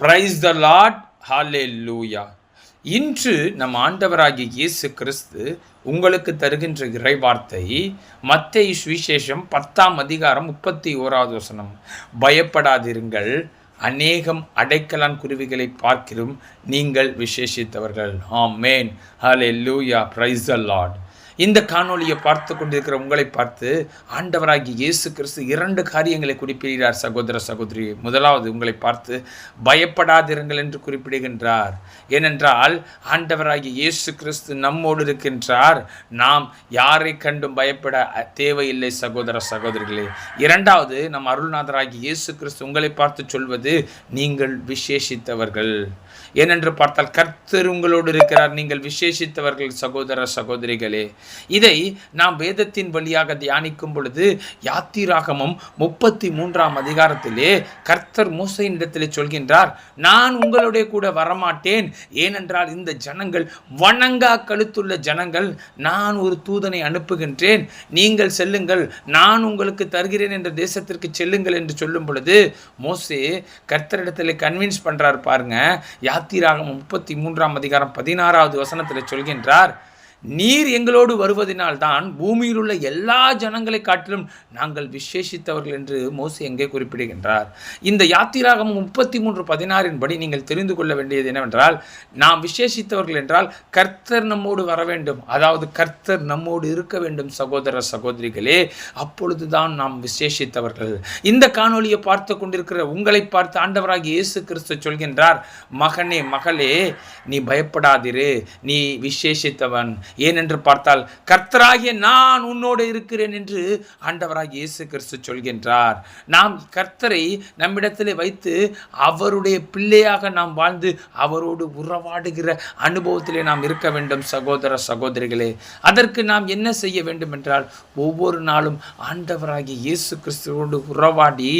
Praise the Lord. ஹல்லேலூயா. இன்று நம் ஆண்டவராகிய இயேசு கிறிஸ்து உங்களுக்கு தருகின்ற இறைவார்த்தை மத்தேயு சுவிசேஷம் 10ஆம் அதிகாரம் 31வது வசனம். பயப்படாதிருங்கள், அநேகம் அடைக்கலான் குருவிகளை பார்க்கிலும் நீங்கள் விசேஷித்தவர்கள். ஆமென். ஹல்லேலூயா. Praise the Lord. இந்த காணொலியை பார்த்து கொண்டிருக்கிற உங்களை பார்த்து ஆண்டவராகிய இயேசு கிறிஸ்து 2 காரியங்களை குறிப்பிடுகிறார் சகோதர சகோதரி. முதலாவது, உங்களை பார்த்து பயப்படாதிருங்கள் என்று குறிப்பிடுகின்றார். ஏனென்றால் ஆண்டவராகிய இயேசு கிறிஸ்து நம்மோடு இருக்கின்றார். நாம் யாரை கண்டும் பயப்பட தேவையில்லை சகோதர சகோதரிகளே. இரண்டாவது, நம் அருள்நாதராகிய இயேசு கிறிஸ்து உங்களை பார்த்து சொல்வது, நீங்கள் விசேஷித்தவர்கள். ஏனென்று பார்த்தால் கர்த்தர் உங்களோடு இருக்கிறார், நீங்கள் விசேஷித்தவர்கள் சகோதர சகோதரிகளே. இதை நாம் வேதத்தின் வழியாக தியானிக்கும் பொழுது யாத்திராகமம் 33ஆம் அதிகாரத்திலே கர்த்தர் மோசேயின் இடத்திலே சொல்கின்றார், நான் உங்களுடைய கூட வரமாட்டேன். ஏனென்றால் இந்த ஜனங்கள் வணங்கா கழுத்துள்ள ஜனங்கள். நான் ஒரு தூதனை அனுப்புகின்றேன், நீங்கள் செல்லுங்கள், நான் உங்களுக்கு தருகிறேன் என்ற தேசத்திற்கு செல்லுங்கள் என்று சொல்லும் பொழுது மோசே கர்த்தரிடத்திலே கன்வின்ஸ் பண்றார். பாருங்க, யாத்திராகமம் 33ஆம் அதிகாரம் 16வது வசனத்தில் சொல்கின்றார், நீர் எங்களோடு வருவதனால் தான் பூமியில் உள்ள எல்லா ஜனங்களை காட்டிலும் நாங்கள் விசேஷித்தவர்கள் என்று மோசே எங்கே குறிப்பிடுகின்றார். இந்த யாத்திராகமம் 33:16 படி நீங்கள் தெரிந்து கொள்ள வேண்டியது என்னவென்றால், நாம் விசேஷித்தவர்கள் என்றால் கர்த்தர் நம்மோடு வர வேண்டும், அதாவது கர்த்தர் நம்மோடு இருக்க வேண்டும் சகோதர சகோதரிகளே. அப்பொழுதுதான் நாம் விசேஷித்தவர்கள். இந்த காணொலியை பார்த்து கொண்டிருக்கிற உங்களை பார்த்து ஆண்டவராகிய இயேசு கிறிஸ்து சொல்கின்றார், மகனே மகளே, நீ பயப்படாதிரு, நீ விசேஷித்தவன். ஏனென்று பார்த்தால் கர்த்தராகிய நான் உன்னோடு இருக்கிறேன் என்று ஆண்டவராகிய இயேசு கிறிஸ்து சொல்கின்றார். நாம் கர்த்தரை நம்மிடத்திலே வைத்து அவருடைய பிள்ளையாக நாம் வாழ்ந்து அவரோடு உறவாடுகிற அனுபவத்திலே நாம் இருக்க வேண்டும் சகோதர சகோதரிகளே. அதற்கு நாம் என்ன செய்ய வேண்டும் என்றால், ஒவ்வொரு நாளும் ஆண்டவராகிய இயேசு கிறிஸ்துவோடு உறவாடி,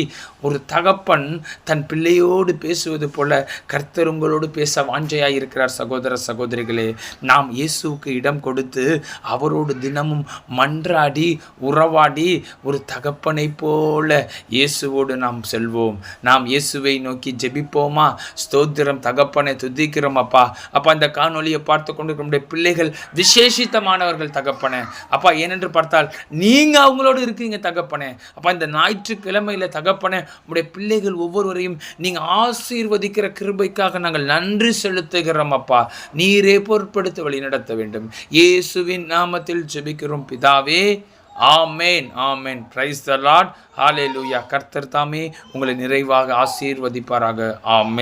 ஒரு தகப்பன் தன் பிள்ளையோடு பேசுவது போல கர்த்தர் உங்களோடு பேச வாஞ்சையாய் இருக்கிறார் சகோதர சகோதரிகளே. நாம் இயேசுவுக்கு இடம் கொடுத்து அவரோடு தினமும் மன்றாடி உறவாடி ஒரு தகப்பனை போல இயேசுவோடு நாம் செல்வோம். நாம் இயேசுவை நோக்கி ஜெபிப்போமா? ஸ்தோத்திரம் தகப்பனை, துதிக்கிறோம் அப்பா. அப்பா, இந்த காணொலியை பார்த்து கொண்டு நம்முடைய பிள்ளைகள் விசேஷித்தமானவர்கள் தகப்பனே. அப்பா, ஏனென்று பார்த்தால் நீங்க அவங்களோடு இருக்கீங்க தகப்பனே. அப்பா, இந்த ஞாயிற்றுக்கிழமையில தகப்பனே, நம்முடைய பிள்ளைகள் ஒவ்வொருவரையும் நீங்க ஆசீர்வதிக்கிற கிருபைக்காக நாங்கள் நன்றி செலுத்துகிறோம் அப்பா. நீரே பொருட்படுத்தி வழி நடத்த வேண்டும். இயேசுவின் நாமத்தில் ஜெபிக்கிறோம் பிதாவே. ஆமென், ஆமென். Praise the lord. ஹல்லேலூயா. கர்த்தர் தாமே உங்களை நிறைவாக ஆசீர்வதிப்பாராக. ஆமென்.